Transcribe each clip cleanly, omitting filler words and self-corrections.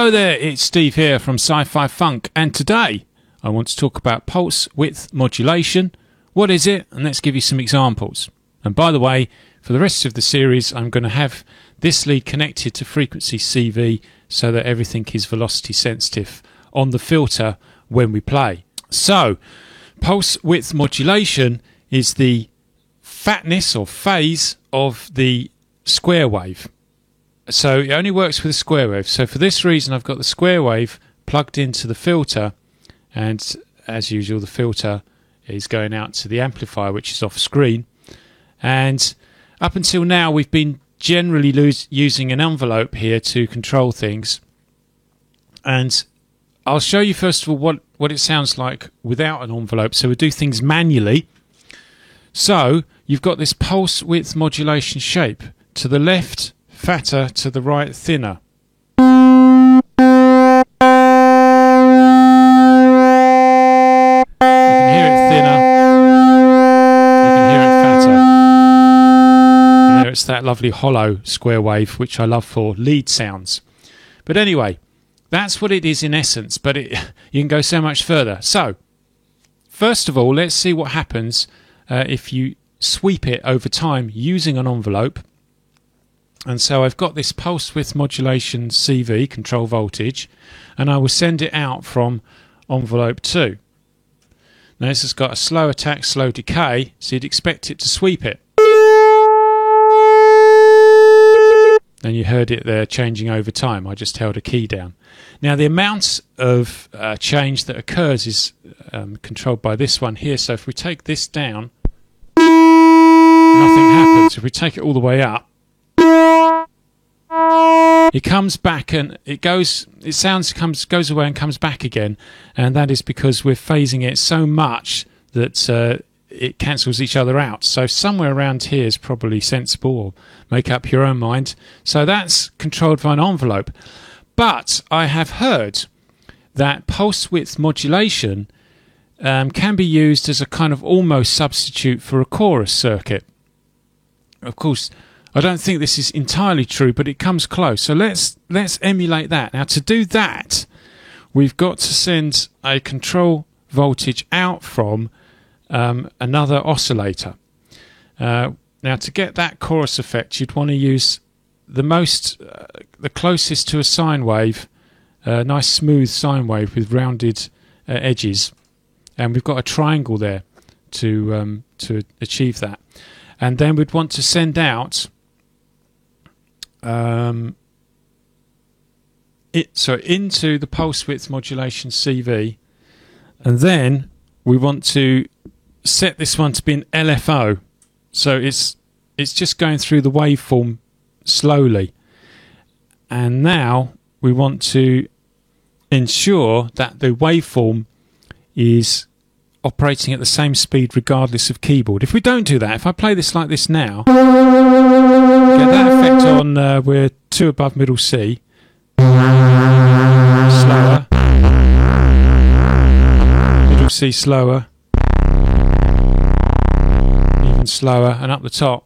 Hello there, it's Steve here from Sci-Fi Funk, and today I want to talk about pulse width modulation. What is it? And let's give you some examples. And by the way, for the rest of the series I'm going to have this lead connected to frequency CV so that everything is velocity sensitive on the filter when we play. So, pulse width modulation is the fatness or phase of the square wave. So it only works with a square wave. So for this reason I've got the square wave plugged into the filter, and as usual the filter is going out to the amplifier, which is off screen. And up until now we've been generally using an envelope here to control things, and I'll show you first of all what it sounds like without an envelope. So we'll do things manually. So you've got this pulse width modulation shape. To the left, fatter, to the right, thinner. You can hear it thinner. You can hear it fatter. And there it's that lovely hollow square wave, which I love for lead sounds. But anyway, that's what it is in essence, but you can go so much further. So, first of all, let's see what happens if you sweep it over time using an envelope. And so I've got this pulse width modulation CV, control voltage, and I will send it out from envelope 2. Now this has got a slow attack, slow decay, so you'd expect it to sweep it. And you heard it there changing over time. I just held a key down. Now the amount of change that occurs is controlled by this one here. So if we take this down, nothing happens. If we take it all the way up, it comes back and it goes away and comes back again, and that is because we're phasing it so much that it cancels each other out. So somewhere around here is probably sensible, or make up your own mind. So that's controlled by an envelope. But I have heard that pulse width modulation can be used as a kind of almost substitute for a chorus circuit. Of course, I don't think this is entirely true, but it comes close. So let's emulate that. Now to do that, we've got to send a control voltage out from another oscillator. Now to get that chorus effect, you'd want to use the closest to a sine wave, a nice smooth sine wave with rounded edges, and we've got a triangle there to achieve that. And then we'd want to send out into the pulse width modulation CV, and then we want to set this one to be an LFO, so it's just going through the waveform slowly. And now we want to ensure that the waveform is operating at the same speed regardless of keyboard. If we don't do that, if I play this like this now, get that effect on we're 2 above middle C, slower, middle C slower, even slower, and up the top,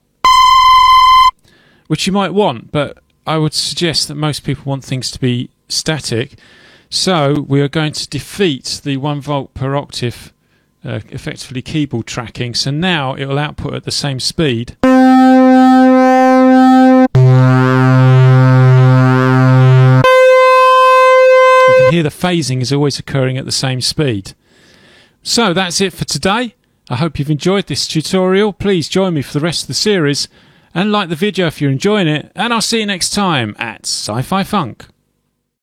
which you might want, but I would suggest that most people want things to be static. So we are going to defeat the 1 volt per octave effectively keyboard tracking. So now it will output at the same speed. You can hear the phasing is always occurring at the same speed. So that's it for today. I hope you've enjoyed this tutorial. Please join me for the rest of the series and like the video if you're enjoying it, and I'll see you next time at Sci-Fi Funk.